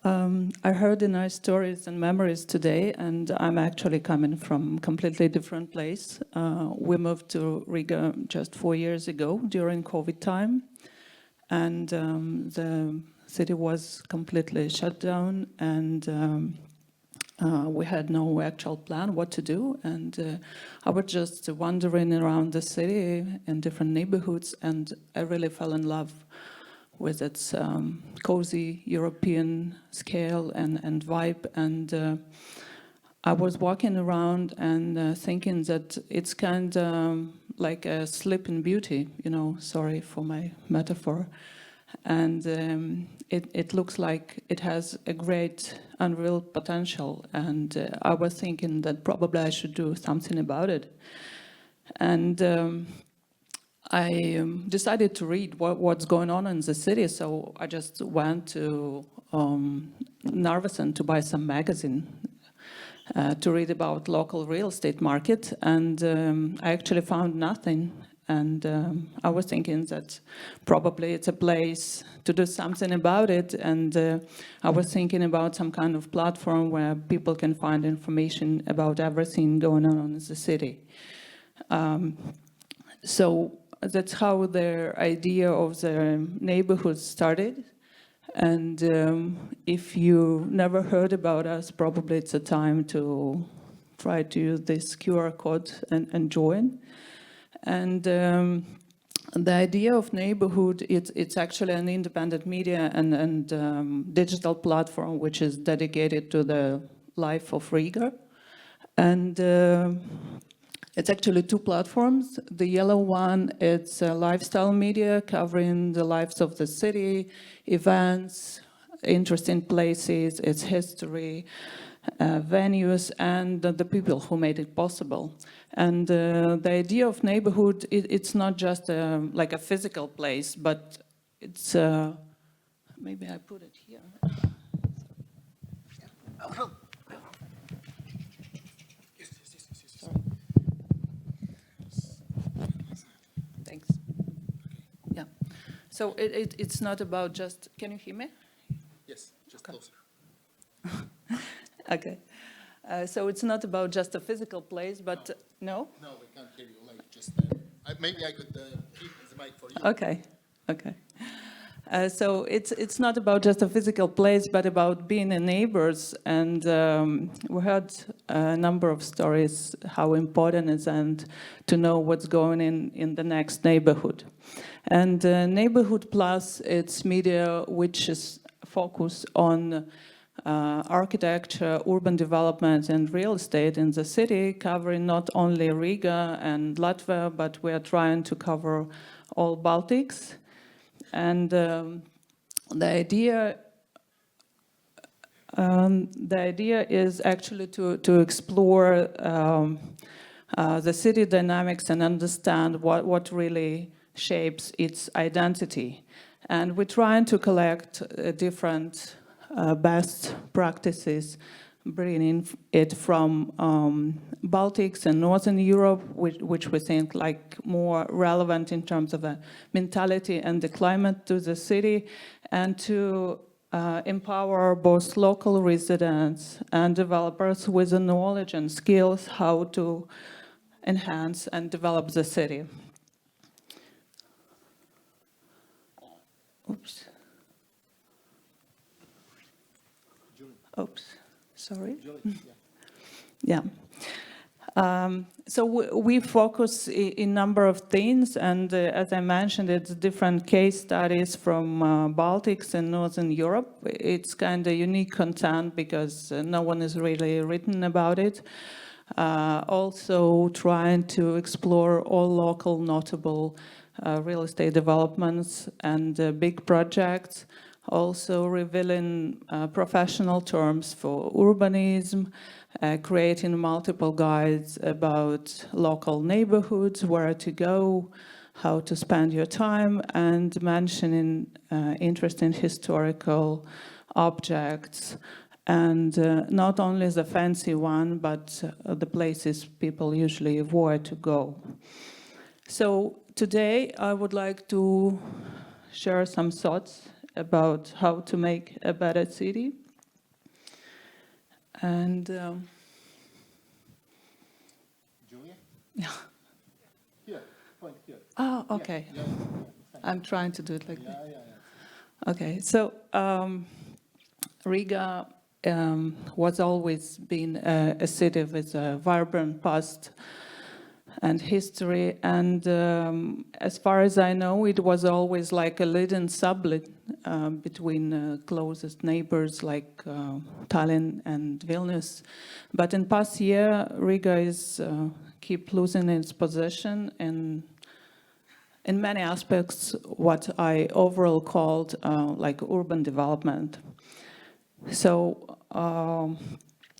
I heard the nice stories and memories today, and I'm actually coming from a completely different place. We moved to Riga just 4 years ago during COVID time, and the city was completely shut down, and we had no actual plan what to do, and I was just wandering around the city in different neighborhoods, and I really fell in love with its cozy European scale and vibe. And I was walking around and thinking that it's kind of like a Sleeping Beauty, you know, sorry for my metaphor. And it looks like it has a great unreal potential. And I was thinking that probably I should do something about it. And I decided to read what's going on in the city, so I just went to Narvesen to buy some magazine to read about local real estate market, and I actually found nothing. And I was thinking that probably it's a place to do something about it, and I was thinking about some kind of platform where people can find information about everything going on in the city. So that's how the idea of the neighborhood started. And if you never heard about us, probably it's a time to try to use this QR code and join. And the idea of neighborhood, it's actually an independent media and digital platform which is dedicated to the life of Riga. And it's actually two platforms. The yellow one, it's lifestyle media covering the lives of the city, events, interesting places, its history, venues, and the people who made it possible. And the idea of neighborhood, it's not just like a physical place, but it's, maybe I put it here. Thanks. Yeah. So it's not about just, can you hear me? Yes, just closer. Okay. So it's not about just a physical place, but no? No, we can't hear you. Like just maybe I could keep the mic for you. Okay. Okay. So it's not about just a physical place, but about being a neighbors. And we heard a number of stories how important it is and to know what's going in the next neighborhood. And Neighborhood Plus, it's media which is focused on architecture, urban development, and real estate in the city, covering not only Riga and Latvia, but we are trying to cover all Baltics. And the idea is actually to explore the city dynamics and understand what really shapes its identity. And we're trying to collect different best practices, bringing it from Baltics and Northern Europe, which we think like more relevant in terms of a mentality and the climate to the city, and to empower both local residents and developers with the knowledge and skills how to enhance and develop the city. Oops. Oops, sorry. Yeah. So we focus in number of things, and as I mentioned, it's different case studies from Baltics and Northern Europe. It's kind of unique content because no one has really written about it. Also trying to explore all local notable real estate developments and big projects. Also revealing professional terms for urbanism, creating multiple guides about local neighborhoods, where to go, how to spend your time, and mentioning interesting historical objects, and not only the fancy one, but the places people usually avoid to go. So today I would like to share some thoughts about how to make a better city. And Julia? yeah. Here, point here. Oh, okay. Yeah. I'm trying to do it like Yeah. that. Okay, so Riga was always been a city with a vibrant past and history, and as far as I know, it was always like a lead and sublet between closest neighbors like Tallinn and Vilnius. But in past year, Riga is keep losing its position in many aspects, what I overall called like urban development. So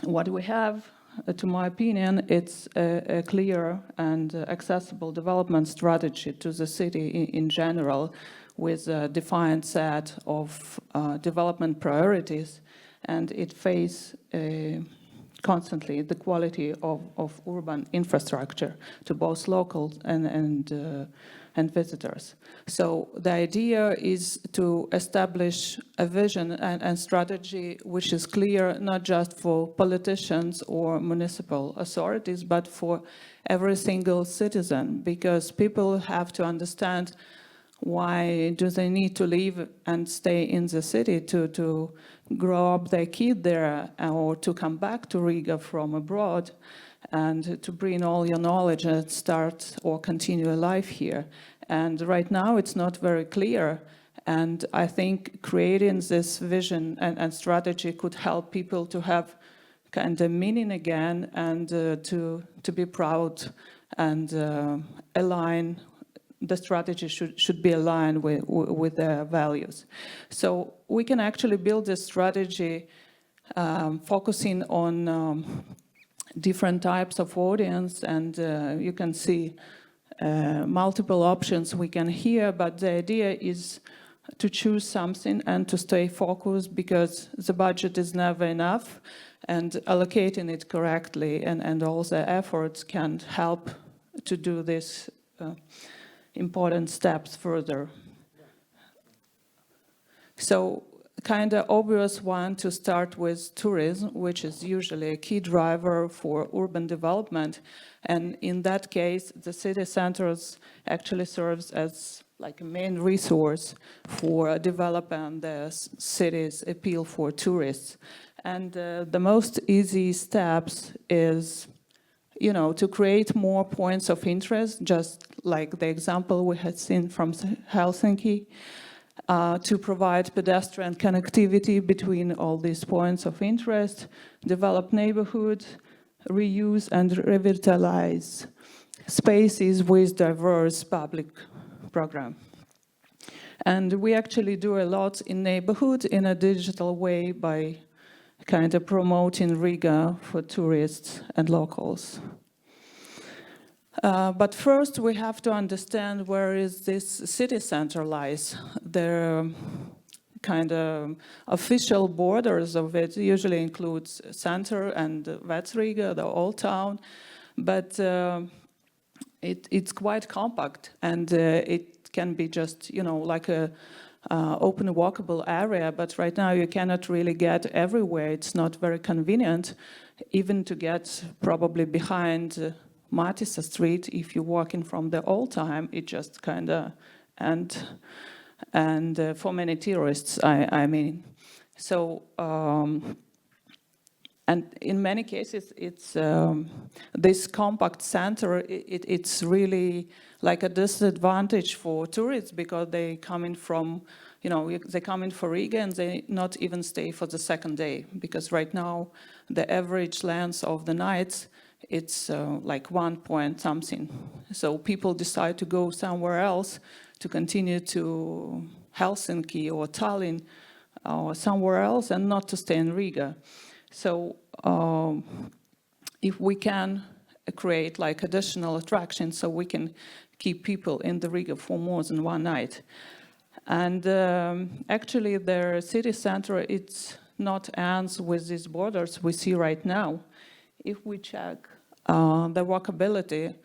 what we have, to my opinion, it's a clear and accessible development strategy to the city in general, with a defined set of development priorities, and it faces constantly the quality of urban infrastructure to both locals and visitors. So the idea is to establish a vision and strategy which is clear not just for politicians or municipal authorities, but for every single citizen, because people have to understand why do they need to live and stay in the city to grow up their kid there, or to come back to Riga from abroad and to bring all your knowledge and start or continue a life here. And right now it's not very clear. And I think creating this vision and strategy could help people to have kind of meaning again, and to be proud and align. The strategy should be aligned with their values. So we can actually build this strategy focusing on different types of audience, and you can see multiple options we can hear, but the idea is to choose something and to stay focused, because the budget is never enough, and allocating it correctly and all the efforts can help to do this important steps further. So kind of obvious one to start with tourism, which is usually a key driver for urban development. And in that case, the city centers actually serves as like a main resource for developing the city's appeal for tourists. And the most easy steps is, you know, to create more points of interest, just like the example we had seen from Helsinki, to provide pedestrian connectivity between all these points of interest, develop neighborhoods, reuse and revitalize spaces with diverse public program. And we actually do a lot in neighborhood in a digital way by kind of promoting Riga for tourists and locals. But first we have to understand where is this city center lies. The kind of official borders of it usually includes center and West Riga, the old town, but it's quite compact, and it can be just, you know, like a open walkable area, but right now you cannot really get everywhere. It's not very convenient, even to get probably behind MadCity Street. If you're walking from the old time, it just kind of, and for many tourists, I mean. So, and in many cases, it's this compact center, it's really like a disadvantage for tourists, because they come in from, you know, they come in for Riga and they not even stay for the second day, because right now the average length of the nights, it's like 1 point something. So people decide to go somewhere else to continue to Helsinki or Tallinn or somewhere else, and not to stay in Riga. So if we can create like additional attractions, so we can keep people in the Riga for more than one night. And actually the city center, it's not ends with these borders we see right now. If we check the walkability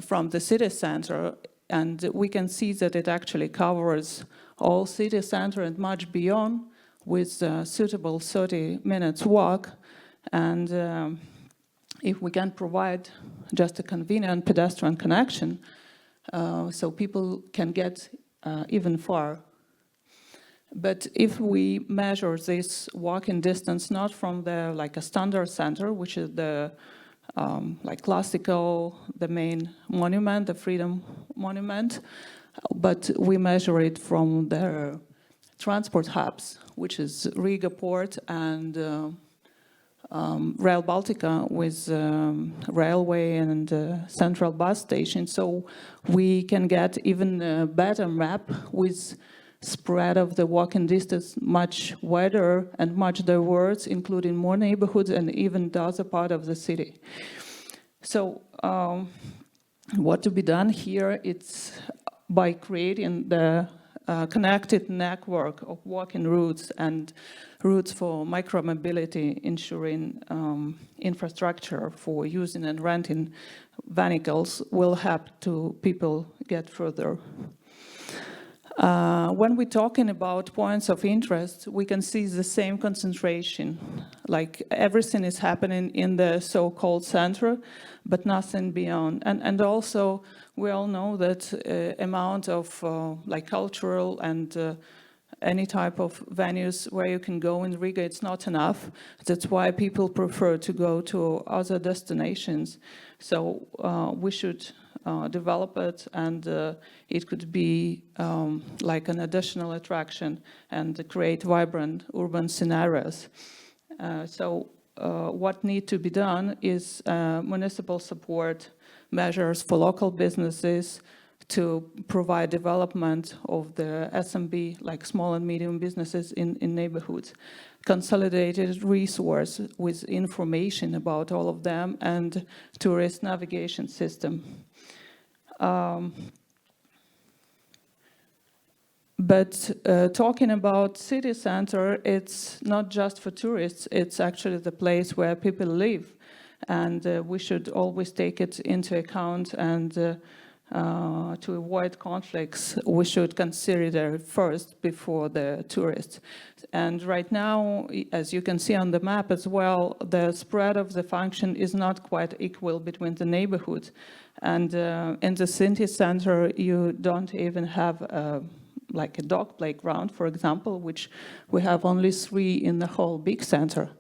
from the city center, and we can see that it actually covers all city center and much beyond, with a suitable 30 minutes walk. And if we can provide just a convenient pedestrian connection, so people can get even far. But if we measure this walking distance not from the like a standard center, which is the like classical, the main monument, the Freedom Monument, but we measure it from the transport hubs, which is Riga port and Rail Baltica with railway and central bus station. So we can get even a better map with spread of the walking distance much wider and much diverse, including more neighborhoods and even the other part of the city. So what to be done here, it's by creating the connected network of walking routes and routes for micromobility, ensuring infrastructure for using and renting vehicles will help to people get further. When we're talking about points of interest, we can see the same concentration, like everything is happening in the so-called center, but nothing beyond. And also, we all know that amount of like cultural and any type of venues where you can go in Riga, it's not enough. That's why people prefer to go to other destinations. So we should develop it, and it could be like an additional attraction and create vibrant urban scenarios. So what needs to be done is municipal support measures for local businesses to provide development of the SMB, like small and medium businesses in neighborhoods, consolidated resource with information about all of them, and tourist navigation system. But talking about city center, it's not just for tourists, it's actually the place where people live. And we should always take it into account, and to avoid conflicts, we should consider it first before the tourists. And right now, as you can see on the map as well, the spread of the function is not quite equal between the neighborhoods. And in the city center, you don't even have like a dog playground, for example, which we have only 3 in the whole big center.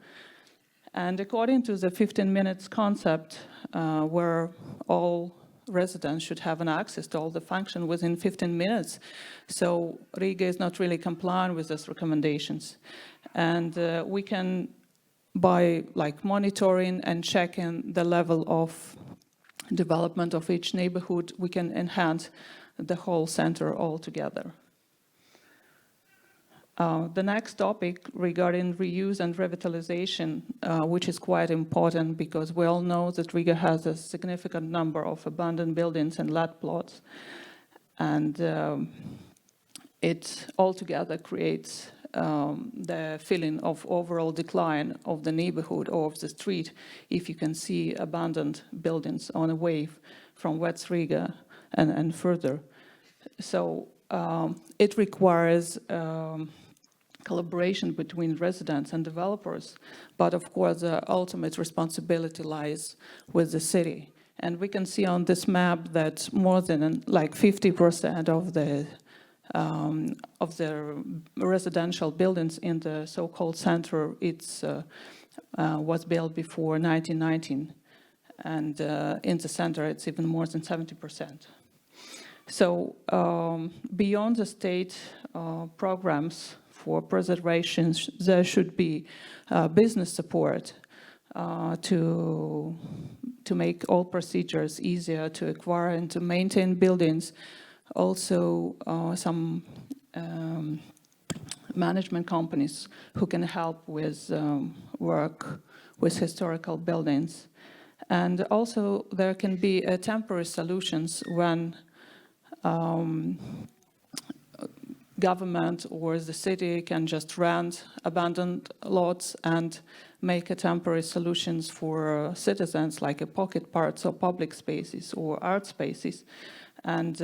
And according to the 15 minutes concept, where all residents should have an access to all the function within 15 minutes. So Riga is not really compliant with those recommendations. And we can, by like monitoring and checking the level of development of each neighborhood, we can enhance the whole center altogether. The next topic regarding reuse and revitalization, which is quite important because we all know that Riga has a significant number of abandoned buildings and lot plots. And it altogether creates the feeling of overall decline of the neighborhood or of the street if you can see abandoned buildings on a wave from West Riga and further. So it requires collaboration between residents and developers, but of course the ultimate responsibility lies with the city. And we can see on this map that more than like 50% of the residential buildings in the so-called center was built before 1919, and in the center it's even more than 70%. So beyond the state programs for preservation, there should be business support to make all procedures easier to acquire and to maintain buildings. Also, some management companies who can help with work with historical buildings. And also, there can be temporary solutions when government or the city can just rent abandoned lots and make a temporary solutions for citizens, like a pocket parks or public spaces or art spaces, and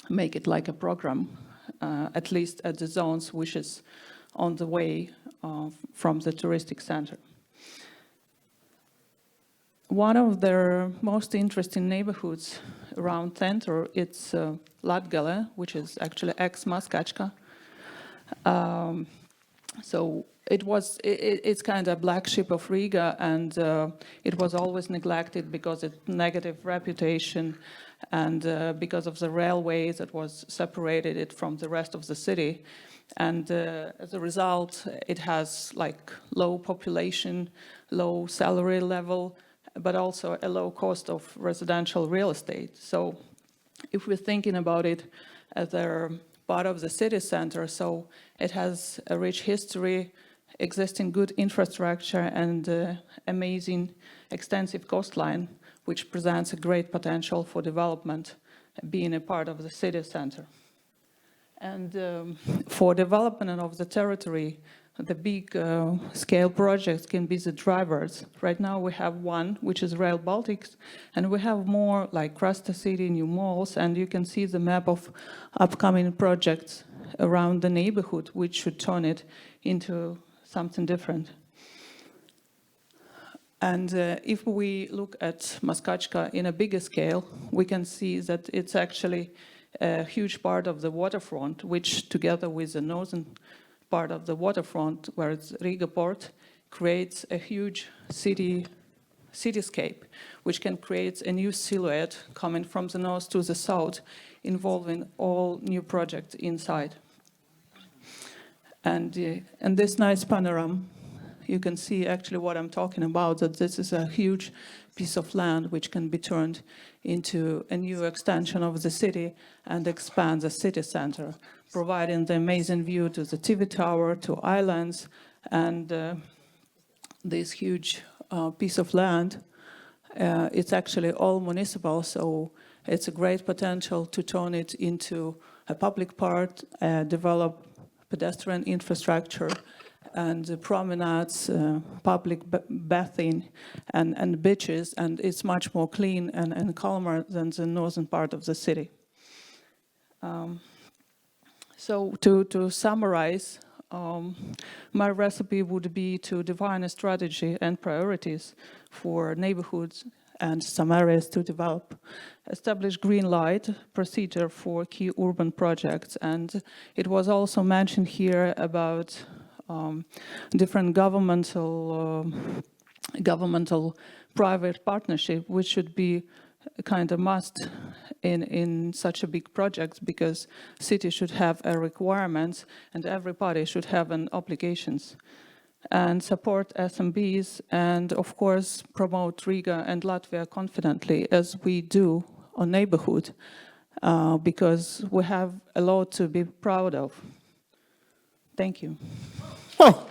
make it like a program, at least at the zones which is on the way from the touristic center. one of their most interesting neighborhoods around center, it's Latgale, which is actually ex-Maskačka. So it's kind of black sheep of Riga, and it was always neglected because of negative reputation and because of the railways that was separated it from the rest of the city. And as a result, it has like low population, low salary level, but also a low cost of residential real estate. So if we're thinking about it as a part of the city center, so it has a rich history, existing good infrastructure, and amazing extensive coastline, which presents a great potential for development, being a part of the city center. And for development of the territory, the big scale projects can be the drivers. Right now we have one, which is Rail Baltics, and we have more like Krasta City, new malls, and you can see the map of upcoming projects around the neighborhood, which should turn it into something different. And if we look at Maskačka in a bigger scale, we can see that it's actually a huge part of the waterfront, which together with the northern part of the waterfront, where it's Riga port, creates a huge cityscape, which can create a new silhouette coming from the north to the south, involving all new projects inside. And this nice panorama, you can see actually what I'm talking about, that this is a huge piece of land which can be turned into a new extension of the city and expand the city center, providing the amazing view to the TV tower, to islands, and this huge piece of land. It's actually all municipal, so it's a great potential to turn it into a public park, develop pedestrian infrastructure, and promenades, public bathing, and beaches, and it's much more clean and calmer than the northern part of the city. So to summarize, my recipe would be to define a strategy and priorities for neighborhoods and some areas to develop, establish green light procedure for key urban projects, and it was also mentioned here about different governmental private partnership, which should be a kind of must in such a big project, because cities should have a requirements and everybody should have an obligations, and support SMBs, and of course promote Riga and Latvia confidently as we do on neighborhood, because we have a lot to be proud of. Thank you. Oh.